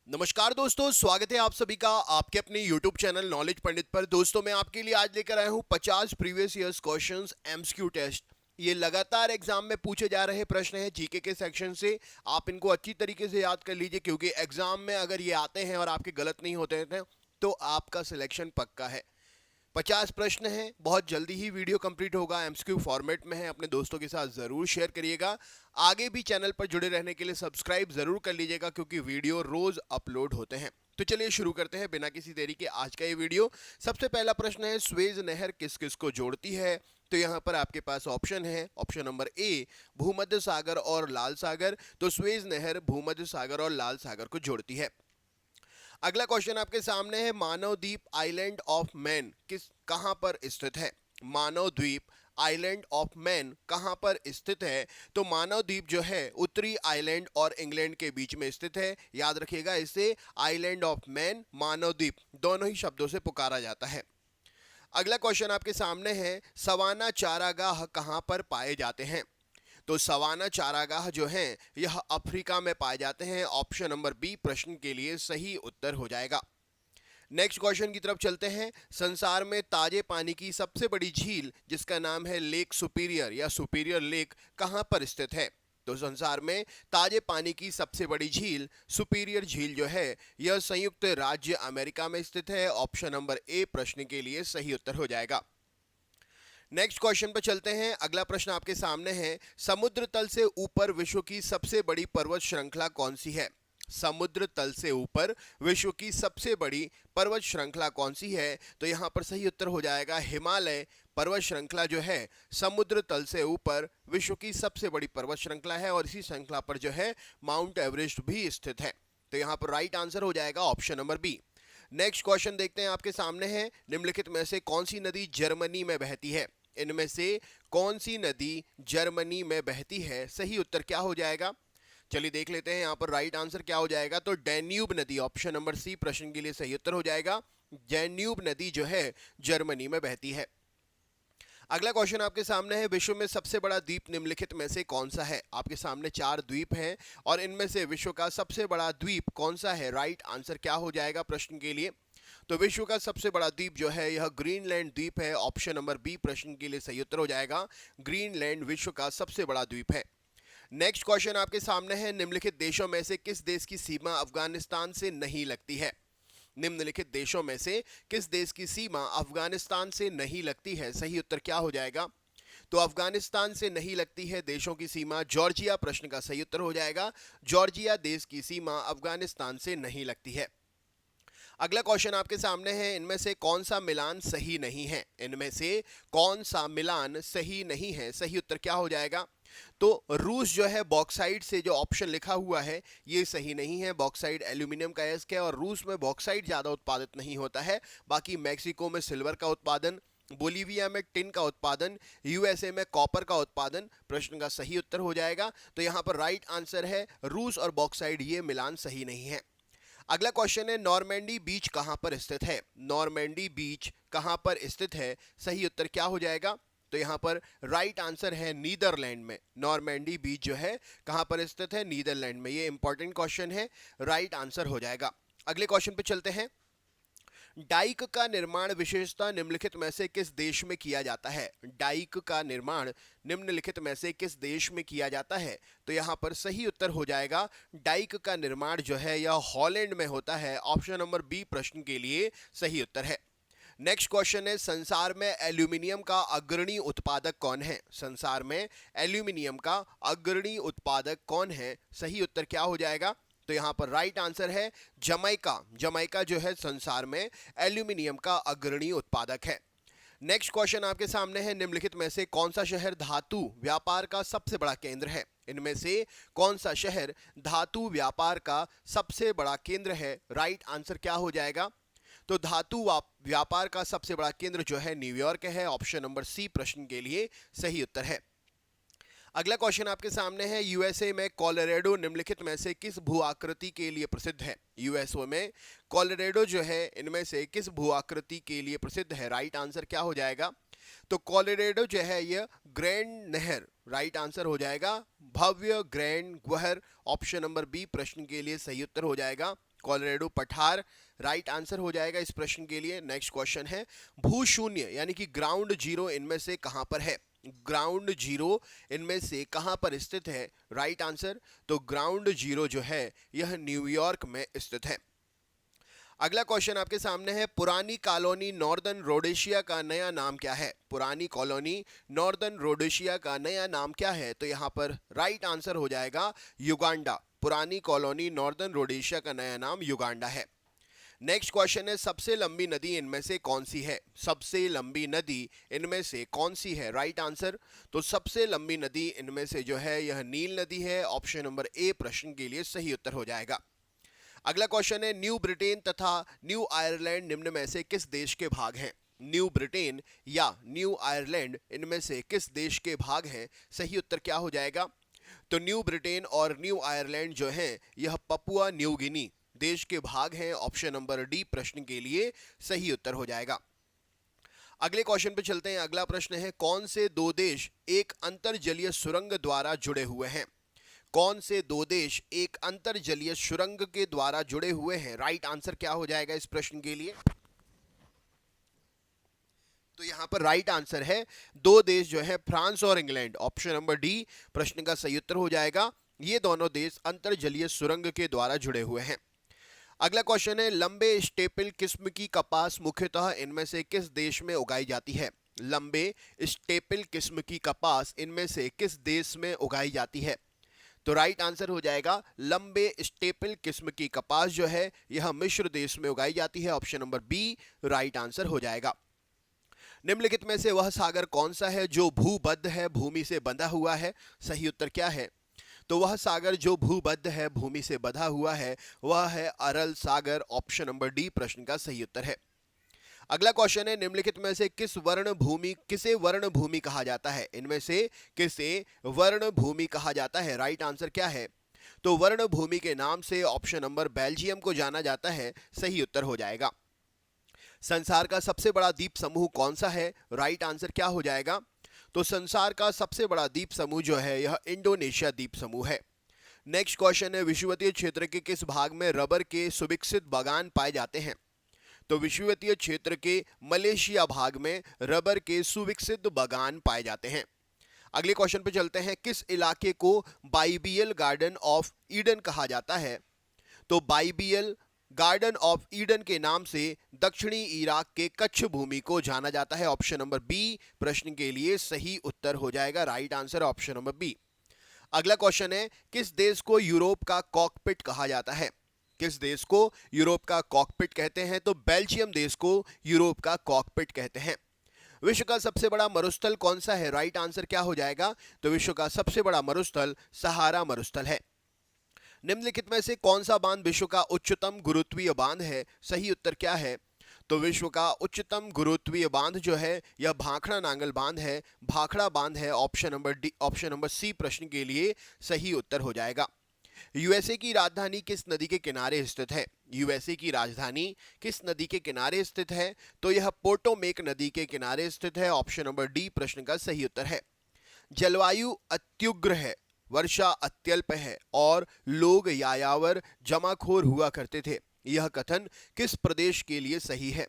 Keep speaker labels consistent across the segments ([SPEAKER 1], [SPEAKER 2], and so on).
[SPEAKER 1] नमस्कार दोस्तों, स्वागत है आप सभी का आपके अपने YouTube चैनल नॉलेज पंडित पर। दोस्तों मैं आपके लिए आज लेकर आया हूं 50 previous years questions MCQ test. ये लगातार एग्जाम में पूछे जा रहे प्रश्न हैं जीके के सेक्शन से। आप इनको अच्छी तरीके से याद कर लीजिए, क्योंकि एग्जाम में अगर ये आते हैं और आपके गलत नहीं होते हैं तो आपका सिलेक्शन पक्का है। 50 प्रश्न हैं, बहुत जल्दी ही वीडियो कंप्लीट होगा, एमसीक्यू फॉर्मेट में है। अपने दोस्तों के साथ ज़रूर शेयर करिएगा। आगे भी चैनल पर जुड़े रहने के लिए सब्सक्राइब ज़रूर कर लीजिएगा, क्योंकि वीडियो रोज़ अपलोड होते हैं। तो चलिए शुरू करते हैं बिना किसी देरी के आज का ये वीडियो। सबसे पहला प्रश्न है, स्वेज नहर किस किस को जोड़ती है? तो यहाँ पर आपके पास ऑप्शन है। ऑप्शन नंबर ए, भूमध्य सागर और लाल सागर। तो स्वेज नहर भूमध्य सागर और लाल सागर को जोड़ती है। अगला क्वेश्चन आपके सामने है, मानव द्वीप आइलैंड ऑफ मैन कहां पर स्थित है? मानव द्वीप आइलैंड ऑफ मैन कहां पर स्थित है? तो मानव द्वीप जो है उत्तरी आइलैंड और इंग्लैंड के बीच में स्थित है। याद रखिएगा, इसे आइलैंड ऑफ मैन, मानव द्वीप दोनों ही शब्दों से पुकारा जाता है। अगला क्वेश्चन आपके सामने है, सवाना चारागाह कहां पर पाए जाते हैं? तो सवाना चारागाह जो हैं यह अफ्रीका में पाए जाते हैं। ऑप्शन नंबर बी प्रश्न के लिए सही उत्तर हो जाएगा। नेक्स्ट क्वेश्चन की तरफ चलते हैं। संसार में ताजे पानी की सबसे बड़ी झील जिसका नाम है लेक सुपीरियर या सुपीरियर लेक कहां पर स्थित है? तो संसार में ताजे पानी की सबसे बड़ी झील सुपीरियर झील जो है यह संयुक्त राज्य अमेरिका में स्थित है। ऑप्शन नंबर ए प्रश्न के लिए सही उत्तर हो जाएगा। नेक्स्ट क्वेश्चन पर चलते हैं। अगला प्रश्न आपके सामने है, समुद्र तल से ऊपर विश्व की सबसे बड़ी पर्वत श्रृंखला कौन सी है? समुद्र तल से ऊपर विश्व की सबसे बड़ी पर्वत श्रृंखला कौन सी है? तो यहाँ पर सही उत्तर हो जाएगा हिमालय पर्वत श्रृंखला जो है समुद्र तल से ऊपर विश्व की सबसे बड़ी पर्वत श्रृंखला है, और इसी श्रृंखला पर जो है माउंट एवरेस्ट भी स्थित है। तो यहाँ पर राइट आंसर हो जाएगा option number B. Next question देखते हैं आपके सामने है, निम्नलिखित में से कौन सी नदी जर्मनी में बहती है? इनमें से कौन सी नदी जर्मनी में बहती है? सही उत्तर क्या हो जाएगा? चलिए देख लेते हैं यहाँ पर राइट आंसर क्या हो जाएगा। तो डैन्यूब नदी, ऑप्शन नंबर सी प्रश्न के लिए सही उत्तर हो जाएगा। डैन्यूब नदी जो है जर्मनी में बहती है। अगला क्वेश्चन आपके सामने है, विश्व में सबसे बड़ा द्वीप निम्नलिखित में से कौन सा है? आपके सामने 4 द्वीप हैं और इनमें से विश्व का सबसे बड़ा द्वीप कौन सा है? राइट आंसर क्या हो जाएगा प्रश्न के लिए? तो विश्व का सबसे बड़ा द्वीप जो है यह ग्रीनलैंड द्वीप है। ऑप्शन नंबर बी प्रश्न के लिए सही उत्तर हो जाएगा। ग्रीनलैंड विश्व का सबसे बड़ा द्वीप है। नेक्स्ट क्वेश्चन आपके सामने है, निम्नलिखित देशों में से किस देश की सीमा अफगानिस्तान से नहीं लगती है? निम्नलिखित देशों में से किस देश की सीमा अफगानिस्तान से नहीं लगती है? सही उत्तर क्या हो जाएगा? तो अफगानिस्तान से नहीं लगती है देशों की सीमा जॉर्जिया प्रश्न का सही उत्तर हो जाएगा। जॉर्जिया देश की सीमा अफगानिस्तान से नहीं लगती है। अगला क्वेश्चन आपके सामने है, इनमें से कौन सा मिलान सही नहीं है? इनमें से कौन सा मिलान सही नहीं है? सही उत्तर क्या हो जाएगा? तो रूस जो है बॉक्साइट से, जो ऑप्शन लिखा हुआ है ये सही नहीं है। बॉक्साइट एल्यूमिनियम का एस्क है और रूस में बॉक्साइट ज़्यादा उत्पादित नहीं होता है। बाकी मैक्सिको में सिल्वर का उत्पादन, बोलीविया में टिन का उत्पादन, यूएसए में कॉपर का उत्पादन प्रश्न का सही उत्तर हो जाएगा। तो यहाँ पर राइट आंसर है रूस और बॉक्साइट, ये मिलान सही नहीं है। अगला क्वेश्चन है, नॉर्मैंडी बीच कहां पर स्थित है? नॉर्मैंडी बीच कहां पर स्थित है? सही उत्तर क्या हो जाएगा? तो यहां पर राइट आंसर है नीदरलैंड में। नॉर्मैंडी बीच जो है कहां पर स्थित है? नीदरलैंड में। ये इंपॉर्टेंट क्वेश्चन है, राइट आंसर हो जाएगा। अगले क्वेश्चन पे चलते हैं। डाइक का निर्माण विशेषतः निम्नलिखित में से किस देश में किया जाता है? डाइक का निर्माण निम्नलिखित में से किस देश में किया जाता है? तो यहाँ पर सही उत्तर हो जाएगा, डाइक का निर्माण जो है यह हॉलैंड में होता है। ऑप्शन नंबर बी प्रश्न के लिए सही उत्तर है। नेक्स्ट क्वेश्चन है, संसार में एल्यूमिनियम का अग्रणी उत्पादक कौन है? संसार में एल्यूमिनियम का अग्रणी उत्पादक कौन है? सही उत्तर क्या हो जाएगा? तो यहाँ पर राइट आंसर है जमैका। जमैका जो है संसार में एल्यूमिनियम का अग्रणी उत्पादक है। नेक्स्ट क्वेश्चन आपके सामने है, निम्नलिखित में से कौन सा शहर धातु व्यापार का सबसे बड़ा केंद्र है? इनमें से कौन सा शहर धातु व्यापार का सबसे बड़ा केंद्र है? राइट आंसर क्या हो जाएगा? तो धातु व्यापार का सबसे बड़ा केंद्र जो है न्यूयॉर्क है। ऑप्शन नंबर सी प्रश्न के लिए सही उत्तर है। अगला क्वेश्चन आपके सामने है, यूएसए में कोलोराडो निम्नलिखित में से किस भू आकृति के लिए प्रसिद्ध है? यूएसए में कोलोराडो जो है इनमें से किस भू आकृति के लिए प्रसिद्ध है? राइट आंसर क्या हो जाएगा? तो कोलोराडो जो है ये ग्रैंड नहर राइट आंसर हो जाएगा। भव्य ग्रैंड ग्वहर ऑप्शन नंबर बी प्रश्न के लिए सही उत्तर हो जाएगा। कोलोराडो पठार राइट आंसर हो जाएगा इस प्रश्न के लिए। नेक्स्ट क्वेश्चन है भूशून्य यानी कि ग्राउंड जीरो इनमें से कहां पर है? ग्राउंड जीरो इनमें से कहां पर स्थित है? राइट आंसर, तो ग्राउंड जीरो जो है यह न्यूयॉर्क में स्थित है। अगला क्वेश्चन आपके सामने है पुरानी कॉलोनी नॉर्दर्न रोडेशिया का नया नाम क्या है? पुरानी कॉलोनी नॉर्दर्न रोडेशिया का नया नाम क्या है? तो यहाँ पर राइट आंसर हो जाएगा युगांडा। पुरानी कॉलोनी नॉर्दर्न रोडेशिया का नया नाम युगांडा है। नेक्स्ट क्वेश्चन है सबसे लंबी नदी इनमें से कौन सी है? सबसे लंबी नदी इनमें से कौन सी है? राइट आंसर, तो सबसे लंबी नदी इनमें से जो है यह नील नदी है। ऑप्शन नंबर ए प्रश्न के लिए सही उत्तर हो जाएगा। अगला क्वेश्चन है न्यू ब्रिटेन तथा न्यू आयरलैंड निम्न में से किस देश के भाग हैं? न्यू ब्रिटेन या न्यू आयरलैंड इनमें से किस देश के भाग हैं? सही उत्तर क्या हो जाएगा? तो न्यू ब्रिटेन और न्यू आयरलैंड जो हैं यह पपुआ न्यू गिनी देश के भाग हैं। ऑप्शन नंबर डी प्रश्न के लिए सही उत्तर हो जाएगा। अगले क्वेश्चन पे चलते हैं। अगला प्रश्न है कौन से दो देश एक अंतरजलीय सुरंग द्वारा जुड़े हुए हैं? कौन से दो देश एक अंतरजलीय सुरंग के द्वारा जुड़े हुए हैं? राइट आंसर क्या हो जाएगा इस प्रश्न के लिए? तो यहां पर राइट आंसर है दो देश जो है फ्रांस और इंग्लैंड। ऑप्शन नंबर डी प्रश्न का सही उत्तर हो जाएगा। ये दोनों देश अंतरजलीय सुरंग के द्वारा जुड़े हुए हैं। अगला क्वेश्चन है लंबे स्टेपल किस्म की कपास मुख्यतः इनमें से किस देश में उगाई जाती है? लंबे स्टेपल किस्म की कपास इनमें से किस देश में उगाई जाती है? तो राइट आंसर हो जाएगा लंबे स्टेपल किस्म की कपास जो है यह मिस्र देश में उगाई जाती है। Option number B right answer हो जाएगा। निम्नलिखित में से वह सागर कौन सा है जो भूबद्ध है, भूमि से बंधा हुआ है? सही उत्तर क्या है? तो वह सागर जो भूबद्ध है, भूमि से बंधा हुआ है, वह है अरल सागर। ऑप्शन नंबर डी प्रश्न का सही उत्तर है। अगला क्वेश्चन है निम्नलिखित में से किसे वर्ण भूमि कहा जाता है? इनमें से किसे वर्ण भूमि कहा जाता है? राइट आंसर क्या है? तो वर्ण भूमि के नाम से ऑप्शन नंबर बेल्जियम को जाना जाता है। सही उत्तर हो जाएगा। संसार का सबसे बड़ा द्वीप समूह कौन सा है? राइट आंसर क्या हो जाएगा? तो संसार का सबसे बड़ा द्वीप समूह जो है यह इंडोनेशिया द्वीप समूह है। नेक्स्ट क्वेश्चन है विषुवतीय क्षेत्र के किस भाग में रबर के सुविकसित बागान पाए जाते हैं? तो विषुवतीय क्षेत्र के मलेशिया भाग में रबर के सुविकसित बागान पाए जाते हैं। अगले क्वेश्चन पे चलते हैं किस इलाके को बाइबियल गार्डन ऑफ ईडन कहा जाता है? तो बाइबियल गार्डन ऑफ ईडन के नाम से दक्षिणी इराक के कच्छ भूमि को जाना जाता है। ऑप्शन नंबर बी प्रश्न के लिए सही उत्तर हो जाएगा। Right answer option number B. अगला क्वेश्चन है किस देश को यूरोप का कॉकपिट कहा जाता है? किस देश को यूरोप का कॉकपिट कहते हैं? तो बेल्जियम देश को यूरोप का कॉकपिट कहते हैं। विश्व का सबसे बड़ा मरुस्थल कौन सा है? राइट आंसर क्या हो जाएगा? तो विश्व का सबसे बड़ा मरुस्थल सहारा मरुस्थल है। निम्नलिखित में से कौन सा बांध विश्व का उच्चतम गुरुत्वीय बांध है? सही उत्तर क्या है? तो विश्व का उच्चतम गुरुत्वीय बांध जो है यह भाखड़ा नांगल बांध है, भाखड़ा बांध है। ऑप्शन नंबर सी प्रश्न के लिए सही उत्तर हो जाएगा। यूएसए की राजधानी किस नदी के किनारे स्थित है? यूएसए की राजधानी किस नदी के किनारे स्थित है? तो यह पोटोमेक नदी के किनारे स्थित है। ऑप्शन नंबर डी प्रश्न का सही उत्तर है। जलवायु अत्युग्र है, वर्षा अत्यल्प है और लोग यायावर जमाखोर हुआ करते थे, यह कथन किस प्रदेश के लिए सही है?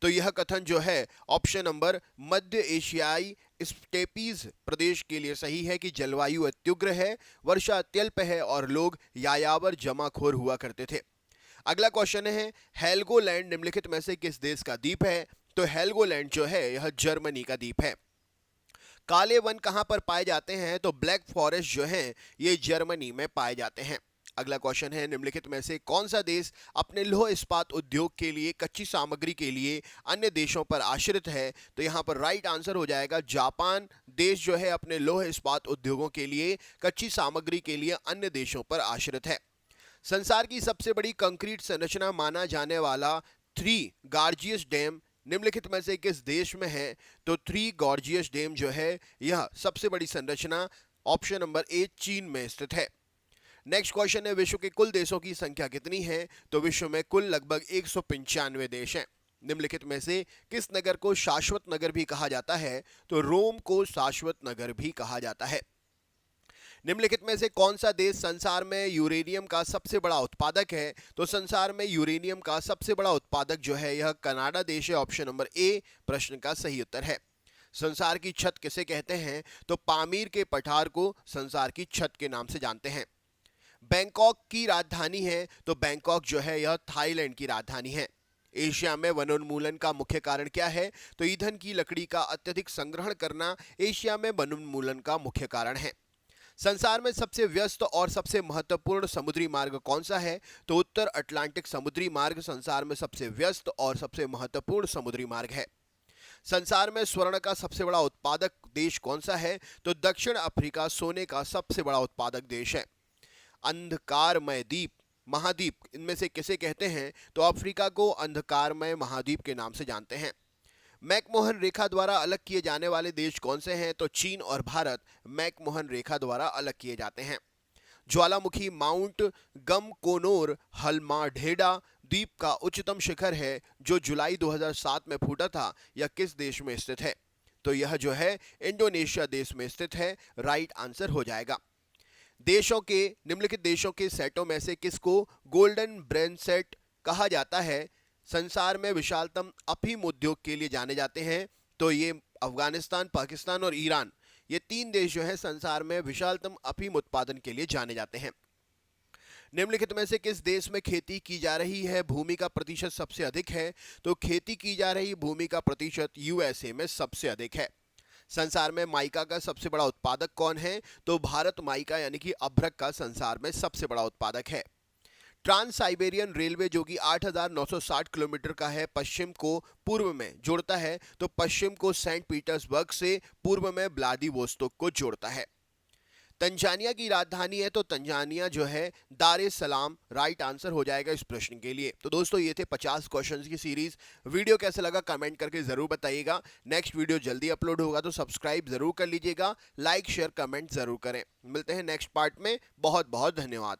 [SPEAKER 1] तो यह कथन जो है ऑप्शन नंबर मध्य एशियाई स्टेपीज प्रदेश के लिए सही है कि जलवायु अत्युग्र है, वर्षा अत्यल्प है और लोग यायावर जमाखोर हुआ करते थे। अगला क्वेश्चन है हेल्गोलैंड निम्नलिखित में से किस देश का द्वीप है? तो हेल्गोलैंड जो है यह जर्मनी का द्वीप है। काले वन कहां पर पाए जाते हैं? तो ब्लैक फॉरेस्ट जो है ये जर्मनी में पाए जाते हैं। अगला क्वेश्चन है निम्नलिखित में से कौन सा देश अपने लौह इस्पात उद्योग के लिए कच्ची सामग्री के लिए अन्य देशों पर आश्रित है? तो यहाँ पर राइट आंसर हो जाएगा जापान देश जो है अपने लौह इस्पात उद्योगों के लिए कच्ची सामग्री के लिए अन्य देशों पर आश्रित है। संसार की सबसे बड़ी कंक्रीट संरचना माना जाने वाला थ्री गॉर्जियस डैम निम्नलिखित में से किस देश में है? तो थ्री गॉर्जियस डैम जो है यह सबसे बड़ी संरचना ऑप्शन नंबर ए चीन में स्थित है। नेक्स्ट क्वेश्चन है विश्व के कुल देशों की संख्या कितनी है? तो विश्व में कुल लगभग 195 देश हैं। निम्नलिखित में से किस नगर को शाश्वत नगर भी कहा जाता है? तो रोम को शाश्वत नगर भी कहा जाता है। निम्नलिखित में से कौन सा देश संसार में यूरेनियम का सबसे बड़ा उत्पादक है? तो संसार में यूरेनियम का सबसे बड़ा उत्पादक जो है यह कनाडा देश है। ऑप्शन नंबर ए प्रश्न का सही उत्तर है। संसार की छत किसे कहते हैं? तो पामीर के पठार को संसार की छत के नाम से जानते हैं। बैंकॉक की राजधानी है? तो बैंकॉक जो है यह थाईलैंड की राजधानी है। एशिया में वनोन्मूलन का मुख्य कारण क्या है? तो ईंधन की लकड़ी का अत्यधिक संग्रहण करना एशिया में वनोन्मूलन का मुख्य कारण है। संसार में सबसे व्यस्त और सबसे महत्वपूर्ण समुद्री मार्ग कौन सा है? तो उत्तर अटलांटिक समुद्री मार्ग संसार में सबसे व्यस्त और सबसे महत्वपूर्ण समुद्री मार्ग है। संसार में स्वर्ण का सबसे बड़ा उत्पादक देश कौन सा है? तो दक्षिण अफ्रीका सोने का सबसे बड़ा उत्पादक देश है। अंधकारमय द्वीप महाद्वीप इनमें से किसे कहते हैं? तो अफ्रीका को अंधकारमय महाद्वीप के नाम से जानते हैं। मैकमोहन रेखा द्वारा अलग किए जाने वाले देश कौन से हैं? तो चीन और भारत मैकमोहन रेखा द्वारा अलग किए जाते हैं। ज्वालामुखी माउंट गमकोनोर हल्माढेडा द्वीप का उच्चतम शिखर है जो जुलाई 2007 में फूटा था। यह किस देश में स्थित है? तो यह जो है इंडोनेशिया देश में स्थित है। राइट आंसर हो जाएगा। देशों के निम्नलिखित देशों के सेटों में से किसको गोल्डन ब्रेन सेट कहा जाता है? संसार में विशालतम अफीम उद्योग के लिए जाने जाते हैं। तो ये अफगानिस्तान, पाकिस्तान और ईरान, ये तीन देश जो है संसार में विशालतम अफीम उत्पादन के लिए जाने जाते हैं। निम्नलिखित में से किस देश में खेती की जा रही है भूमि का प्रतिशत सबसे अधिक है? तो खेती की जा रही भूमि का प्रतिशत यूएसए में सबसे अधिक है। संसार में माइका का सबसे बड़ा उत्पादक कौन है? तो भारत माइका यानी कि अभ्रक का संसार में सबसे बड़ा उत्पादक है। ट्रांस साइबेरियन रेलवे जो कि 8,960 किलोमीटर का है, पश्चिम को पूर्व में जोड़ता है। तो पश्चिम को सेंट पीटर्सबर्ग से, पूर्व में व्लादिवोस्तोक को जोड़ता है। तंजानिया की राजधानी है? तो तंजानिया जो है दार एस सलाम राइट आंसर हो जाएगा इस प्रश्न के लिए। तो दोस्तों ये थे 50 क्वेश्चंस की सीरीज। वीडियो कैसा लगा कमेंट करके जरूर बताइएगा। नेक्स्ट वीडियो जल्दी अपलोड होगा तो सब्सक्राइब जरूर कर लीजिएगा। लाइक शेयर कमेंट जरूर करें। मिलते हैं नेक्स्ट पार्ट में। बहुत बहुत धन्यवाद।